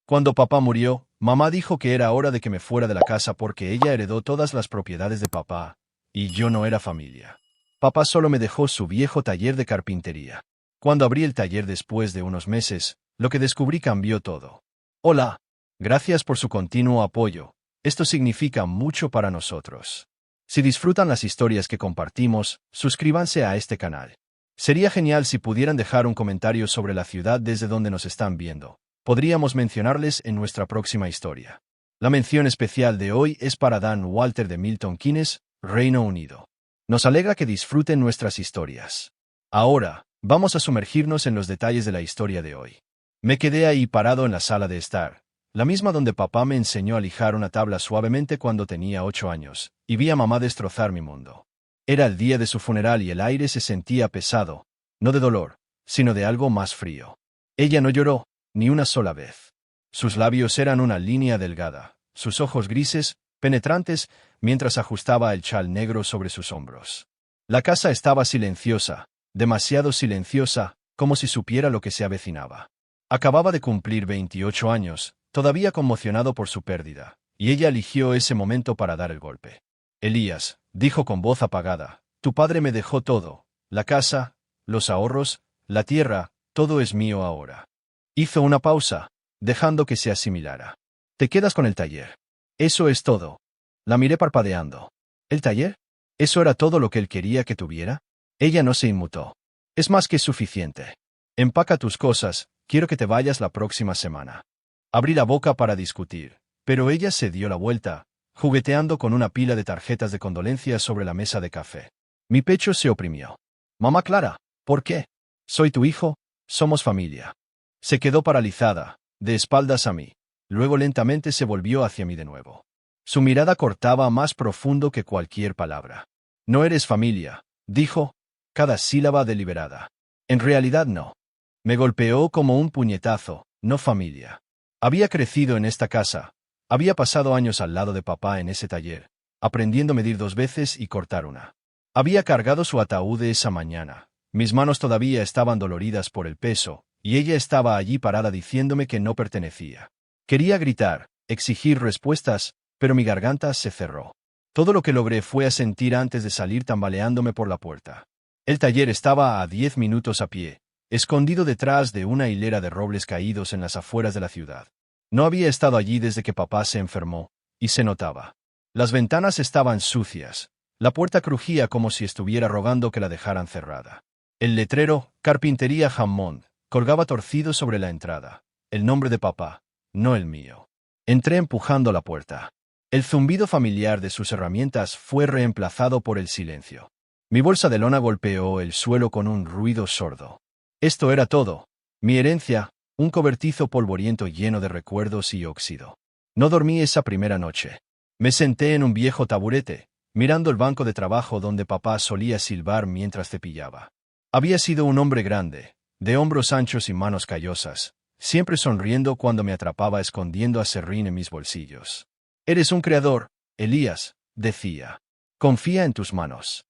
Cuando papá murió, mamá dijo que era hora de que me fuera de la casa porque ella heredó todas las propiedades de papá, y yo no era familia. Papá solo me dejó su viejo taller de carpintería. Cuando abrí el taller después de unos meses, lo que descubrí cambió todo. Hola. Gracias por su continuo apoyo. Esto significa mucho para nosotros. Si disfrutan las historias que compartimos, suscríbanse a este canal. Sería genial si pudieran dejar un comentario sobre la ciudad desde donde nos están viendo. Podríamos mencionarles en nuestra próxima historia. La mención especial de hoy es para Dan Walter de Milton Keynes, Reino Unido. Nos alegra que disfruten nuestras historias. Ahora, vamos a sumergirnos en los detalles de la historia de hoy. Me quedé ahí parado en la sala de estar, la misma donde papá me enseñó a lijar una tabla suavemente cuando tenía 8 años, y vi a mamá destrozar mi mundo. Era el día de su funeral y el aire se sentía pesado, no de dolor, sino de algo más frío. Ella no lloró, ni una sola vez. Sus labios eran una línea delgada, sus ojos grises, penetrantes, mientras ajustaba el chal negro sobre sus hombros. La casa estaba silenciosa, demasiado silenciosa, como si supiera lo que se avecinaba. Acababa de cumplir 28 años, todavía conmocionado por su pérdida, y ella eligió ese momento para dar el golpe. Elías, dijo con voz apagada, tu padre me dejó todo, la casa, los ahorros, la tierra, todo es mío ahora. Hizo una pausa, dejando que se asimilara. Te quedas con el taller. Eso es todo. La miré parpadeando. ¿El taller? ¿Eso era todo lo que él quería que tuviera? Ella no se inmutó. Es más que suficiente. Empaca tus cosas, quiero que te vayas la próxima semana. Abrí la boca para discutir, pero ella se dio la vuelta, jugueteando con una pila de tarjetas de condolencias sobre la mesa de café. Mi pecho se oprimió. Mamá Clara, ¿por qué? Soy tu hijo, somos familia. Se quedó paralizada, de espaldas a mí. Luego lentamente se volvió hacia mí de nuevo. Su mirada cortaba más profundo que cualquier palabra. No eres familia, dijo, cada sílaba deliberada. En realidad no. Me golpeó como un puñetazo, no familia. Había crecido en esta casa. Había pasado años al lado de papá en ese taller, aprendiendo a medir 2 veces y cortar una. Había cargado su ataúd esa mañana. Mis manos todavía estaban doloridas por el peso, y ella estaba allí parada diciéndome que no pertenecía. Quería gritar, exigir respuestas, pero mi garganta se cerró. Todo lo que logré fue asentir antes de salir tambaleándome por la puerta. El taller estaba a 10 minutos a pie, escondido detrás de una hilera de robles caídos en las afueras de la ciudad. No había estado allí desde que papá se enfermó, y se notaba. Las ventanas estaban sucias. La puerta crujía como si estuviera rogando que la dejaran cerrada. El letrero, Carpintería Hammond, colgaba torcido sobre la entrada. El nombre de papá, no el mío. Entré empujando la puerta. El zumbido familiar de sus herramientas fue reemplazado por el silencio. Mi bolsa de lona golpeó el suelo con un ruido sordo. Esto era todo. Mi herencia, un cobertizo polvoriento lleno de recuerdos y óxido. No dormí esa primera noche. Me senté en un viejo taburete, mirando el banco de trabajo donde papá solía silbar mientras cepillaba. Había sido un hombre grande, de hombros anchos y manos callosas, siempre sonriendo cuando me atrapaba escondiendo a Serrín en mis bolsillos. Eres un creador, Elías, decía. Confía en tus manos.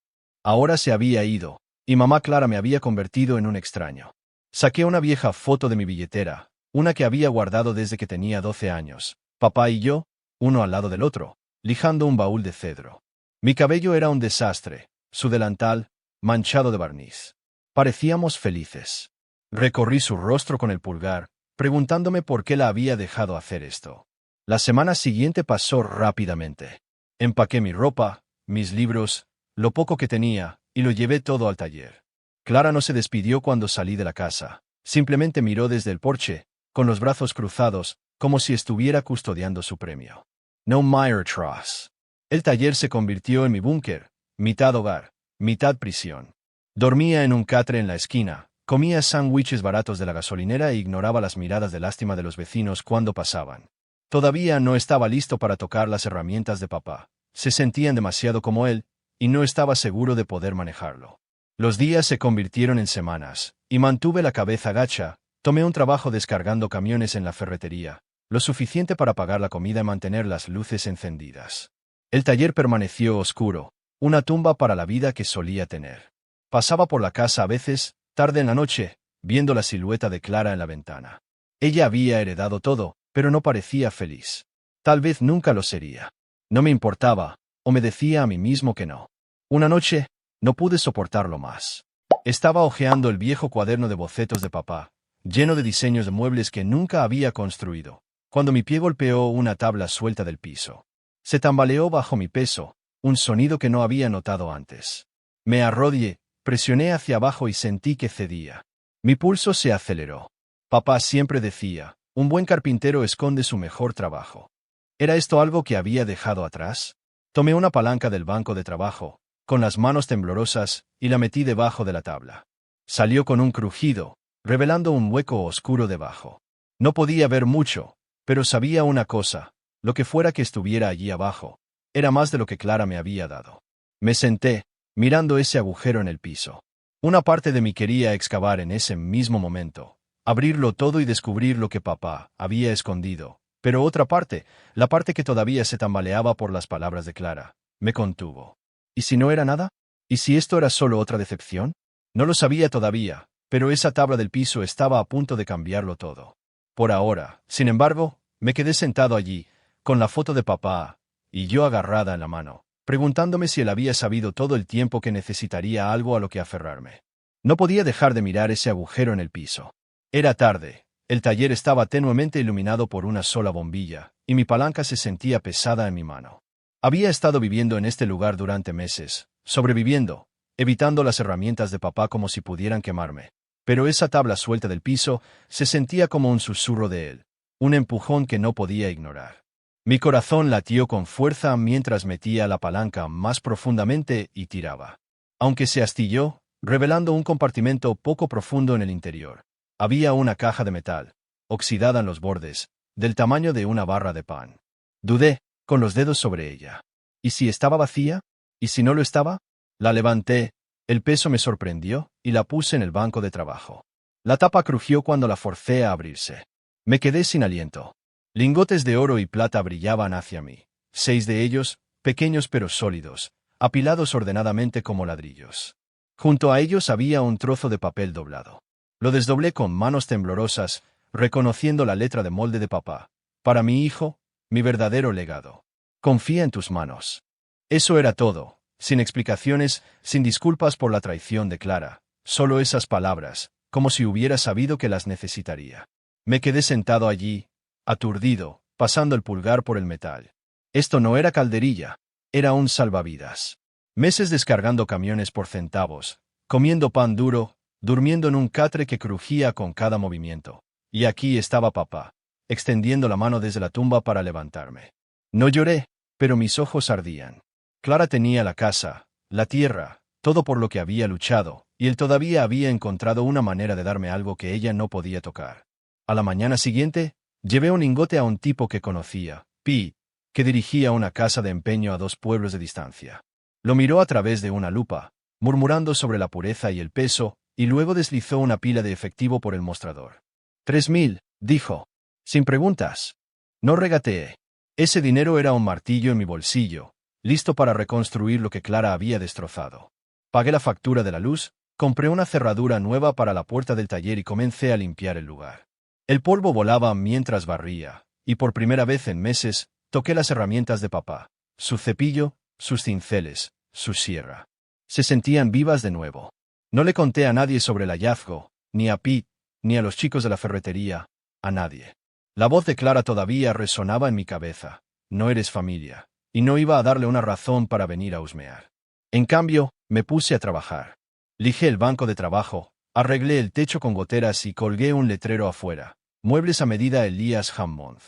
Ahora se había ido, y mamá Clara me había convertido en un extraño. Saqué una vieja foto de mi billetera, una que había guardado desde que tenía 12 años, papá y yo, uno al lado del otro, lijando un baúl de cedro. Mi cabello era un desastre, su delantal, manchado de barniz. Parecíamos felices. Recorrí su rostro con el pulgar, preguntándome por qué la había dejado hacer esto. La semana siguiente pasó rápidamente. Empaqué mi ropa, mis libros, lo poco que tenía, y lo llevé todo al taller. Clara no se despidió cuando salí de la casa. Simplemente miró desde el porche, con los brazos cruzados, como si estuviera custodiando su premio. No Meyer Truss. El taller se convirtió en mi búnker, mitad hogar, mitad prisión. Dormía en un catre en la esquina, comía sándwiches baratos de la gasolinera e ignoraba las miradas de lástima de los vecinos cuando pasaban. Todavía no estaba listo para tocar las herramientas de papá. Se sentían demasiado como él, y no estaba seguro de poder manejarlo. Los días se convirtieron en semanas, y mantuve la cabeza gacha. Tomé un trabajo descargando camiones en la ferretería, lo suficiente para pagar la comida y mantener las luces encendidas. El taller permaneció oscuro, una tumba para la vida que solía tener. Pasaba por la casa a veces, tarde en la noche, viendo la silueta de Clara en la ventana. Ella había heredado todo, pero no parecía feliz. Tal vez nunca lo sería. No me importaba, o me decía a mí mismo que no. Una noche, no pude soportarlo más. Estaba hojeando el viejo cuaderno de bocetos de papá, lleno de diseños de muebles que nunca había construido, cuando mi pie golpeó una tabla suelta del piso. Se tambaleó bajo mi peso, un sonido que no había notado antes. Me arrodillé, presioné hacia abajo y sentí que cedía. Mi pulso se aceleró. Papá siempre decía, un buen carpintero esconde su mejor trabajo. ¿Era esto algo que había dejado atrás? Tomé una palanca del banco de trabajo, con las manos temblorosas, y la metí debajo de la tabla. Salió con un crujido, revelando un hueco oscuro debajo. No podía ver mucho, pero sabía una cosa, lo que fuera que estuviera allí abajo, era más de lo que Clara me había dado. Me senté, mirando ese agujero en el piso. Una parte de mí quería excavar en ese mismo momento, abrirlo todo y descubrir lo que papá había escondido, pero otra parte, la parte que todavía se tambaleaba por las palabras de Clara, me contuvo. ¿Y si no era nada? ¿Y si esto era solo otra decepción? No lo sabía todavía, pero esa tabla del piso estaba a punto de cambiarlo todo. Por ahora, sin embargo, me quedé sentado allí, con la foto de papá, y yo agarrada en la mano, preguntándome si él había sabido todo el tiempo que necesitaría algo a lo que aferrarme. No podía dejar de mirar ese agujero en el piso. Era tarde, el taller estaba tenuemente iluminado por una sola bombilla, y mi palanca se sentía pesada en mi mano. Había estado viviendo en este lugar durante meses, sobreviviendo, evitando las herramientas de papá como si pudieran quemarme. Pero esa tabla suelta del piso se sentía como un susurro de él, un empujón que no podía ignorar. Mi corazón latió con fuerza mientras metía la palanca más profundamente y tiraba. Aunque se astilló, revelando un compartimento poco profundo en el interior. Había una caja de metal, oxidada en los bordes, del tamaño de una barra de pan. Dudé, con los dedos sobre ella. ¿Y si estaba vacía? ¿Y si no lo estaba? La levanté, el peso me sorprendió, y la puse en el banco de trabajo. La tapa crujió cuando la forcé a abrirse. Me quedé sin aliento. Lingotes de oro y plata brillaban hacia mí, 6 de ellos, pequeños pero sólidos, apilados ordenadamente como ladrillos. Junto a ellos había un trozo de papel doblado. Lo desdoblé con manos temblorosas, reconociendo la letra de molde de papá. Para mi hijo, mi verdadero legado. Confía en tus manos. Eso era todo, sin explicaciones, sin disculpas por la traición de Clara, solo esas palabras, como si hubiera sabido que las necesitaría. Me quedé sentado allí, aturdido, pasando el pulgar por el metal. Esto no era calderilla, era un salvavidas. Meses descargando camiones por centavos, comiendo pan duro, durmiendo en un catre que crujía con cada movimiento. Y aquí estaba papá, extendiendo la mano desde la tumba para levantarme. No lloré, pero mis ojos ardían. Clara tenía la casa, la tierra, todo por lo que había luchado, y él todavía había encontrado una manera de darme algo que ella no podía tocar. A la mañana siguiente, llevé un lingote a un tipo que conocía, Pi, que dirigía una casa de empeño a 2 pueblos de distancia. Lo miró a través de una lupa, murmurando sobre la pureza y el peso, y luego deslizó una pila de efectivo por el mostrador. 3.000, dijo. Sin preguntas. No regateé. Ese dinero era un martillo en mi bolsillo, listo para reconstruir lo que Clara había destrozado. Pagué la factura de la luz, compré una cerradura nueva para la puerta del taller y comencé a limpiar el lugar. El polvo volaba mientras barría, y por primera vez en meses, toqué las herramientas de papá, su cepillo, sus cinceles, su sierra. Se sentían vivas de nuevo. No le conté a nadie sobre el hallazgo, ni a Pete, ni a los chicos de la ferretería, a nadie. La voz de Clara todavía resonaba en mi cabeza. No eres familia, y no iba a darle una razón para venir a husmear. En cambio, me puse a trabajar. Lijé el banco de trabajo, arreglé el techo con goteras y colgué un letrero afuera. Muebles a medida Elías Hammond.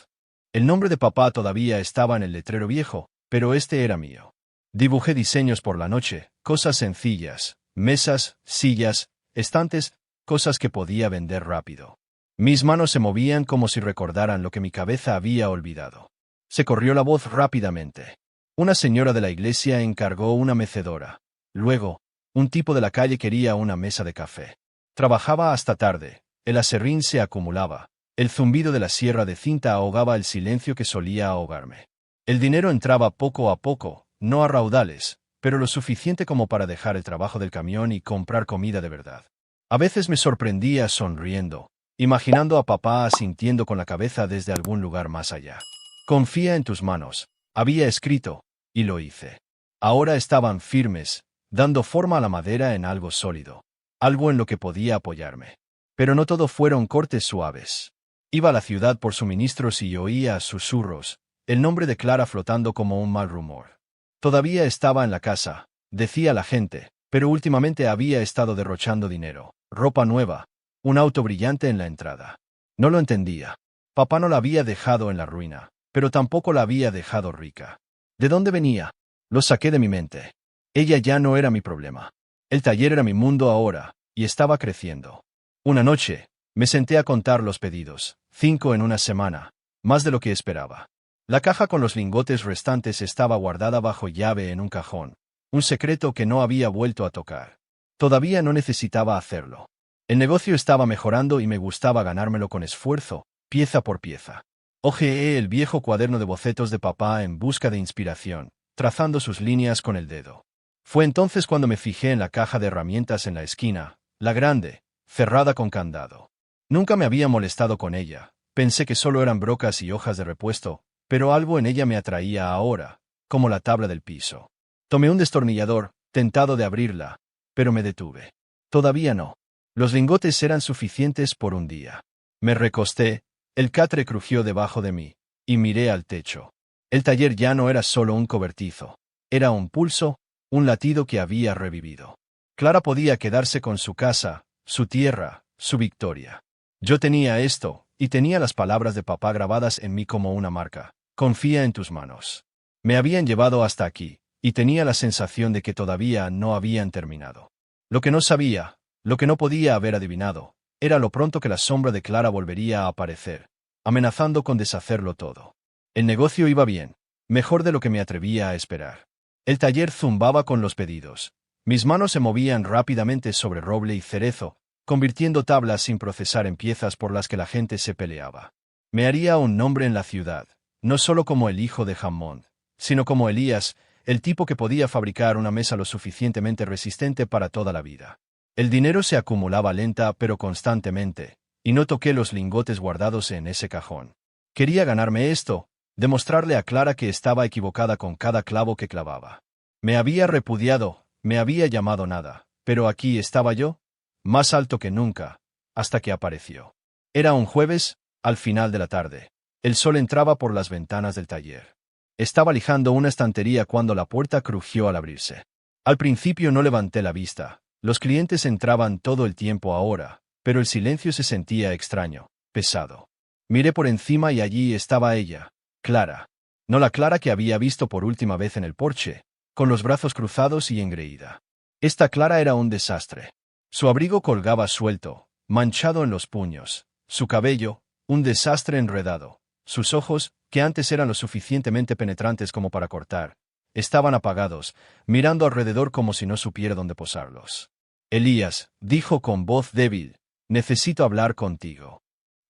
El nombre de papá todavía estaba en el letrero viejo, pero este era mío. Dibujé diseños por la noche, cosas sencillas, mesas, sillas, estantes, cosas que podía vender rápido. Mis manos se movían como si recordaran lo que mi cabeza había olvidado. Se corrió la voz rápidamente. Una señora de la iglesia encargó una mecedora. Luego, un tipo de la calle quería una mesa de café. Trabajaba hasta tarde, el aserrín se acumulaba. El zumbido de la sierra de cinta ahogaba el silencio que solía ahogarme. El dinero entraba poco a poco, no a raudales, pero lo suficiente como para dejar el trabajo del camión y comprar comida de verdad. A veces me sorprendía sonriendo, imaginando a papá asintiendo con la cabeza desde algún lugar más allá. Confía en tus manos, había escrito, y lo hice. Ahora estaban firmes, dando forma a la madera en algo sólido, algo en lo que podía apoyarme. Pero no todo fueron cortes suaves. Iba a la ciudad por suministros y oía susurros, el nombre de Clara flotando como un mal rumor. Todavía estaba en la casa, decía la gente, pero últimamente había estado derrochando dinero, ropa nueva, un auto brillante en la entrada. No lo entendía. Papá no la había dejado en la ruina, pero tampoco la había dejado rica. ¿De dónde venía? Lo saqué de mi mente. Ella ya no era mi problema. El taller era mi mundo ahora, y estaba creciendo. Una noche, me senté a contar los pedidos, 5 en una semana, más de lo que esperaba. La caja con los lingotes restantes estaba guardada bajo llave en un cajón, un secreto que no había vuelto a tocar. Todavía no necesitaba hacerlo. El negocio estaba mejorando y me gustaba ganármelo con esfuerzo, pieza por pieza. Hojeé el viejo cuaderno de bocetos de papá en busca de inspiración, trazando sus líneas con el dedo. Fue entonces cuando me fijé en la caja de herramientas en la esquina, la grande, cerrada con candado. Nunca me había molestado con ella, pensé que solo eran brocas y hojas de repuesto, pero algo en ella me atraía ahora, como la tabla del piso. Tomé un destornillador, tentado de abrirla, pero me detuve. Todavía no. Los lingotes eran suficientes por un día. Me recosté, el catre crujió debajo de mí, y miré al techo. El taller ya no era solo un cobertizo, era un pulso, un latido que había revivido. Clara podía quedarse con su casa, su tierra, su victoria. Yo tenía esto, y tenía las palabras de papá grabadas en mí como una marca. Confía en tus manos. Me habían llevado hasta aquí, y tenía la sensación de que todavía no habían terminado. Lo que no sabía, lo que no podía haber adivinado, era lo pronto que la sombra de Clara volvería a aparecer, amenazando con deshacerlo todo. El negocio iba bien, mejor de lo que me atrevía a esperar. El taller zumbaba con los pedidos. Mis manos se movían rápidamente sobre roble y cerezo, convirtiendo tablas sin procesar en piezas por las que la gente se peleaba. Me haría un nombre en la ciudad, no solo como el hijo de Hammond, sino como Elías, el tipo que podía fabricar una mesa lo suficientemente resistente para toda la vida. El dinero se acumulaba lenta pero constantemente, y no toqué los lingotes guardados en ese cajón. Quería ganarme esto, demostrarle a Clara que estaba equivocada con cada clavo que clavaba. Me había repudiado, me había llamado nada, pero aquí estaba yo, más alto que nunca, hasta que apareció. Era un jueves, al final de la tarde. El sol entraba por las ventanas del taller. Estaba lijando una estantería cuando la puerta crujió al abrirse. Al principio no levanté la vista. Los clientes entraban todo el tiempo ahora, pero el silencio se sentía extraño, pesado. Miré por encima y allí estaba ella, Clara. No la Clara que había visto por última vez en el porche, con los brazos cruzados y engreída. Esta Clara era un desastre. Su abrigo colgaba suelto, manchado en los puños, su cabello, un desastre enredado, sus ojos, que antes eran lo suficientemente penetrantes como para cortar, estaban apagados, mirando alrededor como si no supiera dónde posarlos. Elías, dijo con voz débil, necesito hablar contigo.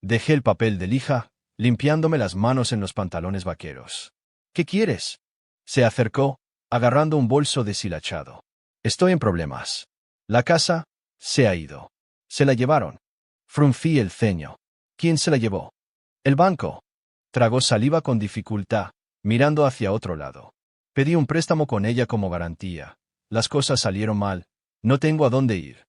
Dejé el papel de lija, limpiándome las manos en los pantalones vaqueros. ¿Qué quieres? Se acercó, agarrando un bolso deshilachado. Estoy en problemas. La casa se ha ido. Se la llevaron. Fruncí el ceño. ¿Quién se la llevó? El banco. Tragó saliva con dificultad, mirando hacia otro lado. Pedí un préstamo con ella como garantía. Las cosas salieron mal. No tengo a dónde ir.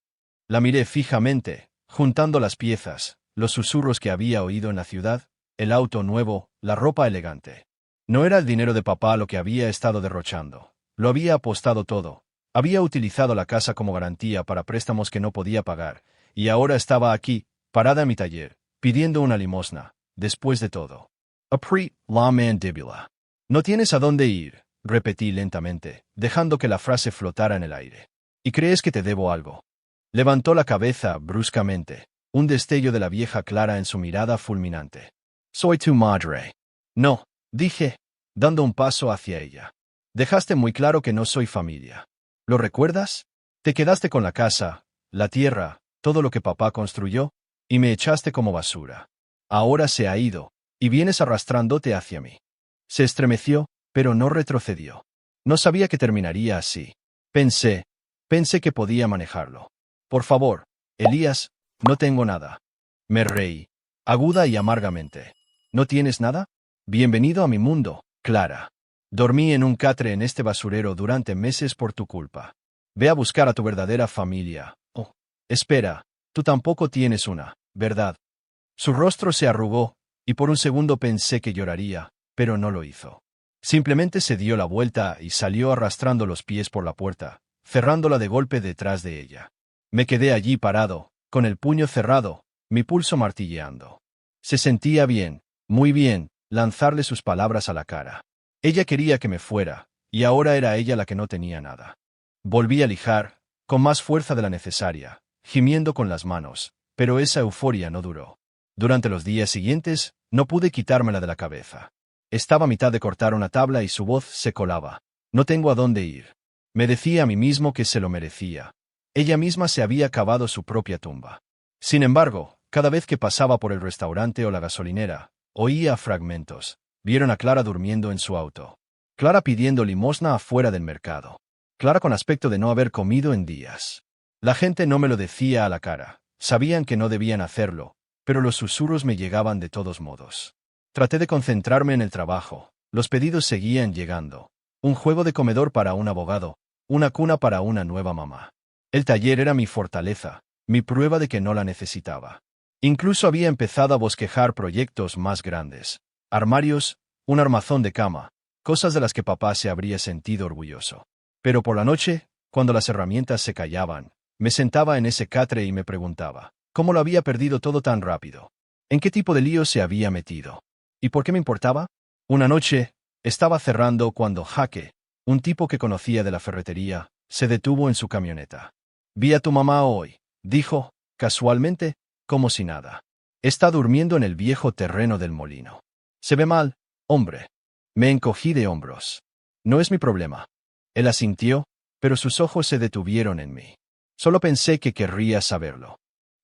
La miré fijamente, juntando las piezas, los susurros que había oído en la ciudad, el auto nuevo, la ropa elegante. No era el dinero de papá lo que había estado derrochando. Lo había apostado todo. Había utilizado la casa como garantía para préstamos que no podía pagar, y ahora estaba aquí, parada en mi taller, pidiendo una limosna, después de todo. Apri, la mandíbula. No tienes a dónde ir, repetí lentamente, dejando que la frase flotara en el aire. ¿Y crees que te debo algo? Levantó la cabeza bruscamente, un destello de la vieja Clara en su mirada fulminante. Soy tu madre. No, dije, dando un paso hacia ella. Dejaste muy claro que no soy familia. ¿Lo recuerdas? Te quedaste con la casa, la tierra, todo lo que papá construyó, y me echaste como basura. Ahora se ha ido, y vienes arrastrándote hacia mí. Se estremeció, pero no retrocedió. No sabía que terminaría así. Pensé que podía manejarlo. Por favor, Elías, no tengo nada. Me reí, aguda y amargamente. ¿No tienes nada? Bienvenido a mi mundo, Clara. Dormí en un catre en este basurero durante meses por tu culpa. Ve a buscar a tu verdadera familia. Oh, espera, tú tampoco tienes una, ¿verdad? Su rostro se arrugó, y por un segundo pensé que lloraría, pero no lo hizo. Simplemente se dio la vuelta y salió arrastrando los pies por la puerta, cerrándola de golpe detrás de ella. Me quedé allí parado, con el puño cerrado, mi pulso martilleando. Se sentía bien, muy bien, lanzarle sus palabras a la cara. Ella quería que me fuera, y ahora era ella la que no tenía nada. Volví a lijar, con más fuerza de la necesaria, gimiendo con las manos, pero esa euforia no duró. Durante los días siguientes, no pude quitármela de la cabeza. Estaba a mitad de cortar una tabla y su voz se colaba. No tengo a dónde ir. Me decía a mí mismo que se lo merecía. Ella misma se había cavado su propia tumba. Sin embargo, cada vez que pasaba por el restaurante o la gasolinera, oía fragmentos. Vieron a Clara durmiendo en su auto. Clara pidiendo limosna afuera del mercado. Clara con aspecto de no haber comido en días. La gente no me lo decía a la cara. Sabían que no debían hacerlo, pero los susurros me llegaban de todos modos. Traté de concentrarme en el trabajo. Los pedidos seguían llegando. Un juego de comedor para un abogado, una cuna para una nueva mamá. El taller era mi fortaleza, mi prueba de que no la necesitaba. Incluso había empezado a bosquejar proyectos más grandes. Armarios, un armazón de cama, cosas de las que papá se habría sentido orgulloso. Pero por la noche, cuando las herramientas se callaban, me sentaba en ese catre y me preguntaba, ¿cómo lo había perdido todo tan rápido? ¿En qué tipo de lío se había metido? ¿Y por qué me importaba? Una noche, estaba cerrando cuando Jaque, un tipo que conocía de la ferretería, se detuvo en su camioneta. Vi a tu mamá hoy, dijo, casualmente, como si nada. Está durmiendo en el viejo terreno del molino. Se ve mal, hombre. Me encogí de hombros. No es mi problema. Él asintió, pero sus ojos se detuvieron en mí. Solo pensé que querría saberlo.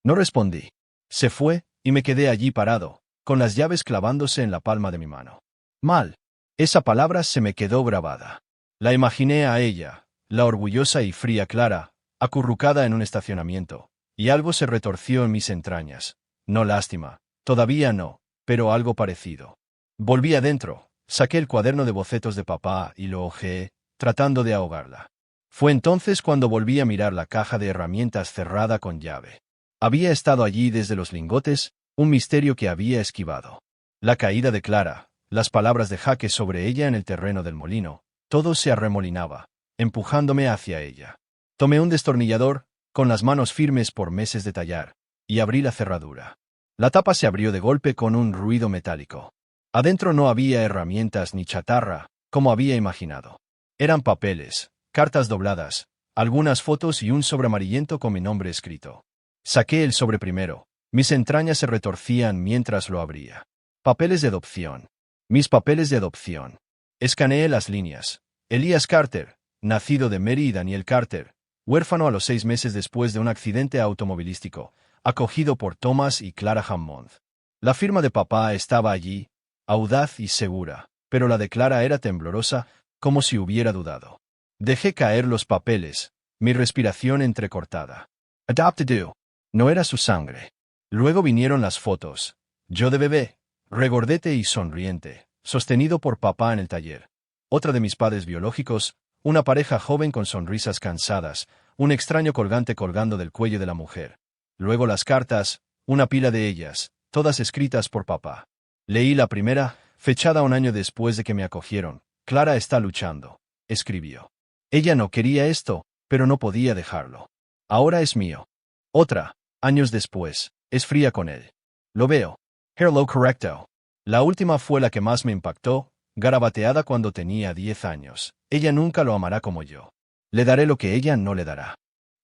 No respondí. Se fue, y me quedé allí parado, con las llaves clavándose en la palma de mi mano. Mal. Esa palabra se me quedó grabada. La imaginé a ella, la orgullosa y fría Clara, acurrucada en un estacionamiento, y algo se retorció en mis entrañas. No lástima, todavía no, pero algo parecido. Volví adentro, saqué el cuaderno de bocetos de papá y lo hojeé, tratando de ahogarla. Fue entonces cuando volví a mirar la caja de herramientas cerrada con llave. Había estado allí desde los lingotes, un misterio que había esquivado. La caída de Clara, las palabras de Jaque sobre ella en el terreno del molino, todo se arremolinaba, empujándome hacia ella. Tomé un destornillador, con las manos firmes por meses de tallar, y abrí la cerradura. La tapa se abrió de golpe con un ruido metálico. Adentro no había herramientas ni chatarra, como había imaginado. Eran papeles, cartas dobladas, algunas fotos y un sobre amarillento con mi nombre escrito. Saqué el sobre primero. Mis entrañas se retorcían mientras lo abría. Papeles de adopción. Mis papeles de adopción. Escaneé las líneas. Elias Carter, nacido de Mary y Daniel Carter, huérfano a los 6 meses después de un accidente automovilístico, acogido por Thomas y Clara Hammond. La firma de papá estaba allí, audaz y segura, pero la de Clara era temblorosa, como si hubiera dudado. Dejé caer los papeles, mi respiración entrecortada. Adopted. No era su sangre. Luego vinieron las fotos. Yo de bebé, regordete y sonriente, sostenido por papá en el taller. Otra de mis padres biológicos, una pareja joven con sonrisas cansadas, un extraño colgante colgando del cuello de la mujer. Luego las cartas, una pila de ellas, todas escritas por papá. Leí la primera, fechada un año después de que me acogieron. Clara está luchando, escribió. Ella no quería esto, pero no podía dejarlo. Ahora es mío. Otra, años después, es fría con él. Lo veo. Hello correcto. La última fue la que más me impactó, garabateada cuando tenía 10 años. Ella nunca lo amará como yo. Le daré lo que ella no le dará.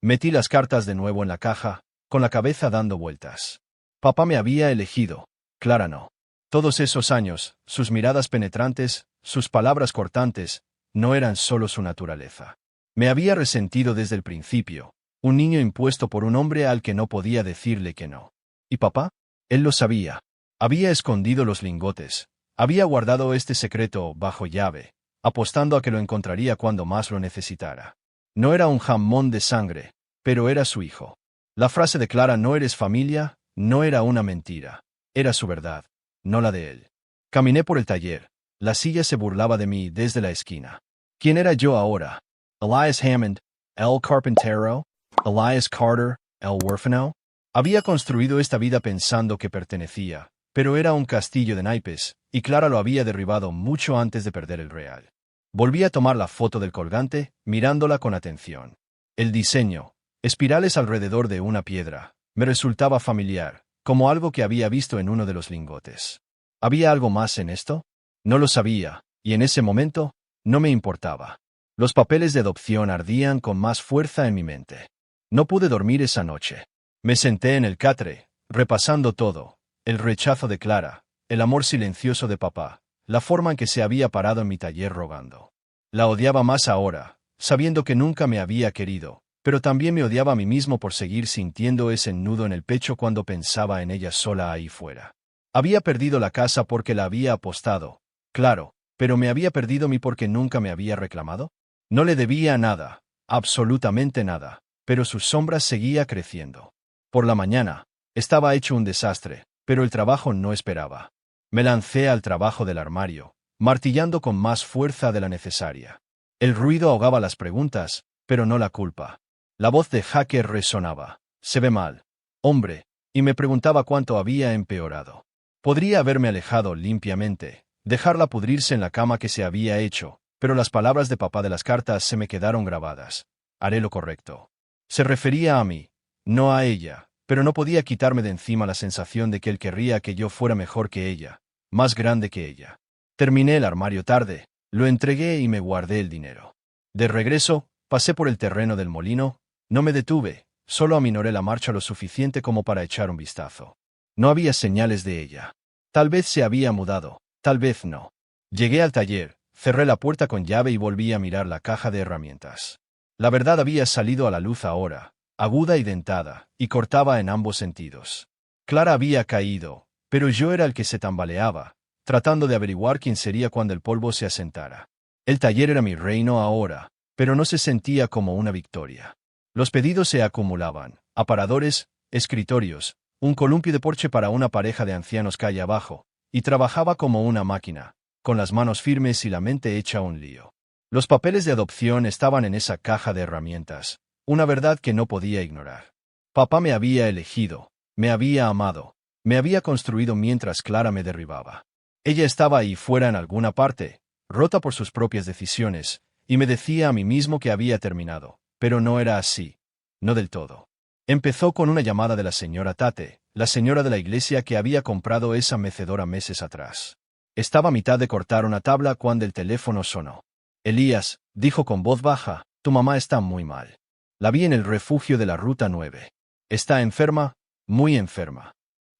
Metí las cartas de nuevo en la caja, con la cabeza dando vueltas. Papá me había elegido, Clara no. Todos esos años, sus miradas penetrantes, sus palabras cortantes, no eran solo su naturaleza. Me había resentido desde el principio, un niño impuesto por un hombre al que no podía decirle que no. ¿Y papá? Él lo sabía. Había escondido los lingotes. Había guardado este secreto bajo llave, apostando a que lo encontraría cuando más lo necesitara. No era un Hammond de sangre, pero era su hijo. La frase de Clara, no eres familia, No era una mentira. Era su verdad, no la de él. Caminé por el taller. La silla se burlaba de mí desde la esquina. ¿Quién era yo ahora? Elias Hammond, el carpintero, Elias Carter, el huérfano. Había construido esta vida pensando que pertenecía, pero era un castillo de naipes, y Clara lo había derribado mucho antes de perder el real. Volví a tomar la foto del colgante, mirándola con atención. El diseño, espirales alrededor de una piedra, me resultaba familiar, como algo que había visto en uno de los lingotes. ¿Había algo más en esto? No lo sabía, y en ese momento, no me importaba. Los papeles de adopción ardían con más fuerza en mi mente. No pude dormir esa noche. Me senté en el catre, repasando todo, el rechazo de Clara, el amor silencioso de papá, la forma en que se había parado en mi taller rogando. La odiaba más ahora, sabiendo que nunca me había querido, pero también me odiaba a mí mismo por seguir sintiendo ese nudo en el pecho cuando pensaba en ella sola ahí fuera. Había perdido la casa porque la había apostado, claro, pero me había perdido a mí porque nunca me había reclamado. No le debía nada, absolutamente nada, pero su sombra seguía creciendo. Por la mañana, estaba hecho un desastre, pero el trabajo no esperaba. Me lancé al trabajo del armario, martillando con más fuerza de la necesaria. El ruido ahogaba las preguntas, pero no la culpa. La voz de Hacker resonaba. Se ve mal. Hombre, y me preguntaba cuánto había empeorado. Podría haberme alejado limpiamente, dejarla pudrirse en la cama que se había hecho, pero las palabras de papá de las cartas se me quedaron grabadas. Haré lo correcto. Se refería a mí, no a ella, pero no podía quitarme de encima la sensación de que él querría que yo fuera mejor que ella, más grande que ella. Terminé el armario tarde, lo entregué y me guardé el dinero. De regreso, pasé por el terreno del molino, no me detuve, solo aminoré la marcha lo suficiente como para echar un vistazo. No había señales de ella. Tal vez se había mudado, tal vez no. Llegué al taller, cerré la puerta con llave y volví a mirar la caja de herramientas. La verdad había salido a la luz ahora, aguda y dentada, y cortaba en ambos sentidos. Clara había caído, pero yo era el que se tambaleaba, tratando de averiguar quién sería cuando el polvo se asentara. El taller era mi reino ahora, pero no se sentía como una victoria. Los pedidos se acumulaban, aparadores, escritorios, un columpio de porche para una pareja de ancianos calle abajo, y trabajaba como una máquina, con las manos firmes y la mente hecha un lío. Los papeles de adopción estaban en esa caja de herramientas, una verdad que no podía ignorar. Papá me había elegido, me había amado, me había construido mientras Clara me derribaba. Ella estaba ahí fuera en alguna parte, rota por sus propias decisiones, y me decía a mí mismo que había terminado, pero no era así. No del todo. Empezó con una llamada de la señora Tate, la señora de la iglesia que había comprado esa mecedora meses atrás. Estaba a mitad de cortar una tabla cuando el teléfono sonó. Elías, dijo con voz baja, tu mamá está muy mal. La vi en el refugio de la Ruta 9. ¿Está enferma? Muy enferma.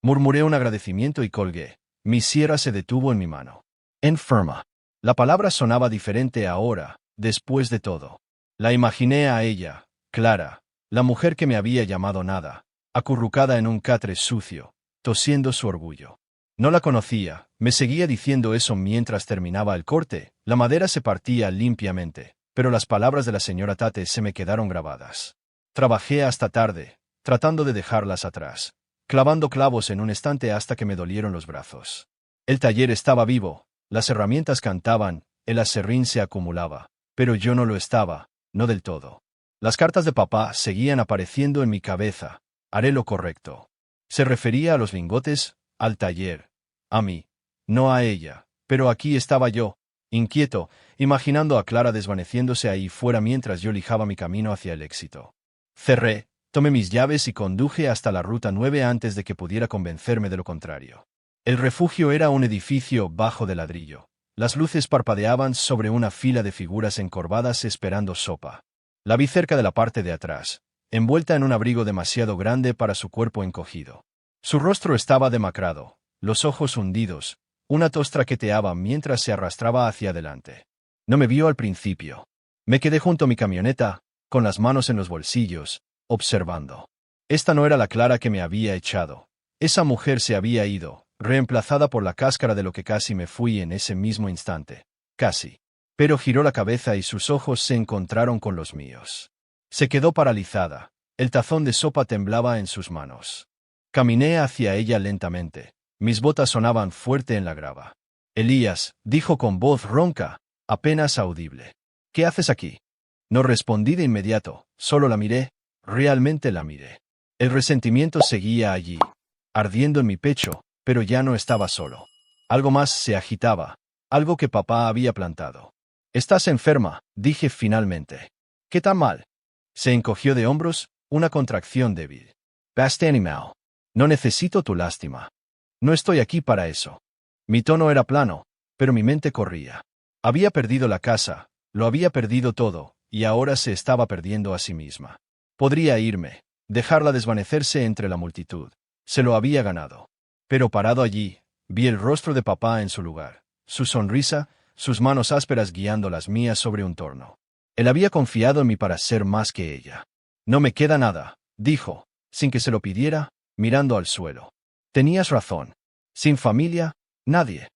Murmuré un agradecimiento y colgué. Mi sierra se detuvo en mi mano. Enferma. La palabra sonaba diferente ahora, después de todo. La imaginé a ella, Clara, la mujer que me había llamado nada, acurrucada en un catre sucio, tosiendo su orgullo. No la conocía, me seguía diciendo eso mientras terminaba el corte, la madera se partía limpiamente, pero las palabras de la señora Tate se me quedaron grabadas. Trabajé hasta tarde, tratando de dejarlas atrás, clavando clavos en un estante hasta que me dolieron los brazos. El taller estaba vivo, las herramientas cantaban, el aserrín se acumulaba, pero yo no lo estaba, no del todo. Las cartas de papá seguían apareciendo en mi cabeza. Haré lo correcto. Se refería a los lingotes, al taller, a mí, no a ella, pero aquí estaba yo, inquieto, imaginando a Clara desvaneciéndose ahí fuera mientras yo lijaba mi camino hacia el éxito. Cerré, tomé mis llaves y conduje hasta la Ruta 9 antes de que pudiera convencerme de lo contrario. El refugio era un edificio bajo de ladrillo. Las luces parpadeaban sobre una fila de figuras encorvadas esperando sopa. La vi cerca de la parte de atrás, envuelta en un abrigo demasiado grande para su cuerpo encogido. Su rostro estaba demacrado, los ojos hundidos, una tos traqueteaba mientras se arrastraba hacia adelante. No me vio al principio. Me quedé junto a mi camioneta, con las manos en los bolsillos, observando. Esta no era la Clara que me había echado. Esa mujer se había ido, reemplazada por la cáscara de lo que casi me fui en ese mismo instante. Casi. Pero giró la cabeza y sus ojos se encontraron con los míos. Se quedó paralizada. El tazón de sopa temblaba en sus manos. Caminé hacia ella lentamente. Mis botas sonaban fuerte en la grava. Elías, dijo con voz ronca, apenas audible. ¿Qué haces aquí? No respondí de inmediato, solo la miré, realmente la miré. El resentimiento seguía allí, ardiendo en mi pecho, pero ya no estaba solo. Algo más se agitaba, algo que papá había plantado. Estás enferma, dije finalmente. ¿Qué tan mal? Se encogió de hombros, una contracción débil. Basta animal. No necesito tu lástima. No estoy aquí para eso. Mi tono era plano, pero mi mente corría. Había perdido la casa, lo había perdido todo, y ahora se estaba perdiendo a sí misma. Podría irme, dejarla desvanecerse entre la multitud. Se lo había ganado. Pero parado allí, vi el rostro de papá en su lugar, su sonrisa, sus manos ásperas guiando las mías sobre un torno. Él había confiado en mí para ser más que ella. No me queda nada, dijo, sin que se lo pidiera, mirando al suelo. Tenías razón. Sin familia, nadie.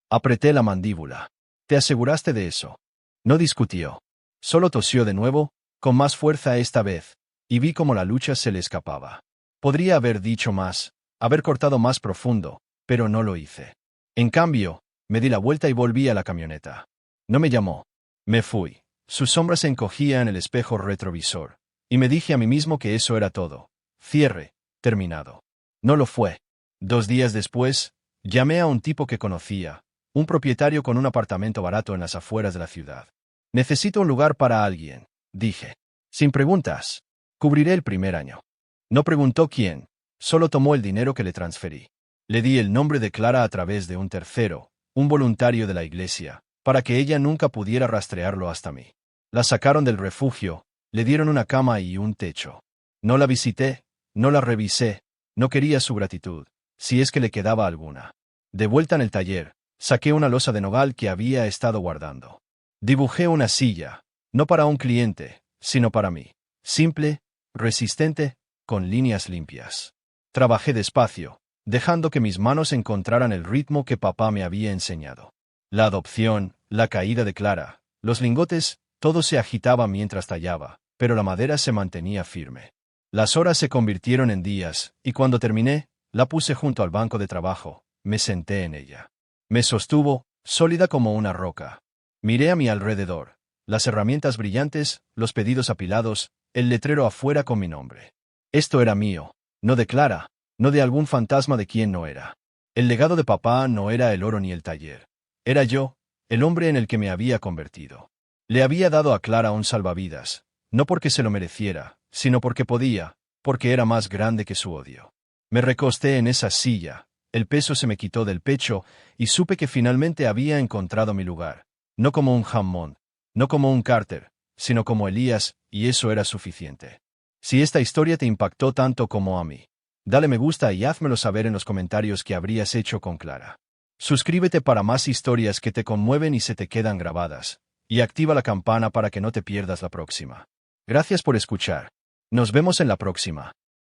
Apreté la mandíbula. ¿Te aseguraste de eso? No discutió. Solo tosió de nuevo, con más fuerza esta vez, y vi cómo la lucha se le escapaba. Podría haber dicho más, haber cortado más profundo, pero no lo hice. En cambio, me di la vuelta y volví a la camioneta. No me llamó. Me fui. Su sombra se encogía en el espejo retrovisor, y me dije a mí mismo que eso era todo. Cierre, terminado. No lo fue. 2 días después, llamé a un tipo que conocía, un propietario con un apartamento barato en las afueras de la ciudad. Necesito un lugar para alguien, dije. Sin preguntas. Cubriré el primer año. No preguntó quién, solo tomó el dinero que le transferí. Le di el nombre de Clara a través de un tercero, un voluntario de la iglesia, para que ella nunca pudiera rastrearlo hasta mí. La sacaron del refugio, le dieron una cama y un techo. No la visité, no la revisé, no quería su gratitud, si es que le quedaba alguna. De vuelta en el taller, saqué una losa de nogal que había estado guardando. Dibujé una silla, no para un cliente, sino para mí. Simple, resistente, con líneas limpias. Trabajé despacio, dejando que mis manos encontraran el ritmo que papá me había enseñado. La adopción, la caída de Clara, los lingotes, todo se agitaba mientras tallaba, pero la madera se mantenía firme. Las horas se convirtieron en días, y cuando terminé, la puse junto al banco de trabajo, me senté en ella. Me sostuvo, sólida como una roca. Miré a mi alrededor, las herramientas brillantes, los pedidos apilados, el letrero afuera con mi nombre. Esto era mío, no de Clara, no de algún fantasma de quien no era. El legado de papá no era el oro ni el taller. Era yo, el hombre en el que me había convertido. Le había dado a Clara un salvavidas, no porque se lo mereciera, sino porque podía, porque era más grande que su odio. Me recosté en esa silla, el peso se me quitó del pecho, y supe que finalmente había encontrado mi lugar, no como un Hammond, no como un Carter, sino como Elías, y eso era suficiente. Si esta historia te impactó tanto como a mí, dale me gusta y házmelo saber en los comentarios qué habrías hecho con Clara. Suscríbete para más historias que te conmueven y se te quedan grabadas, y activa la campana para que no te pierdas la próxima. Gracias por escuchar. Nos vemos en la próxima.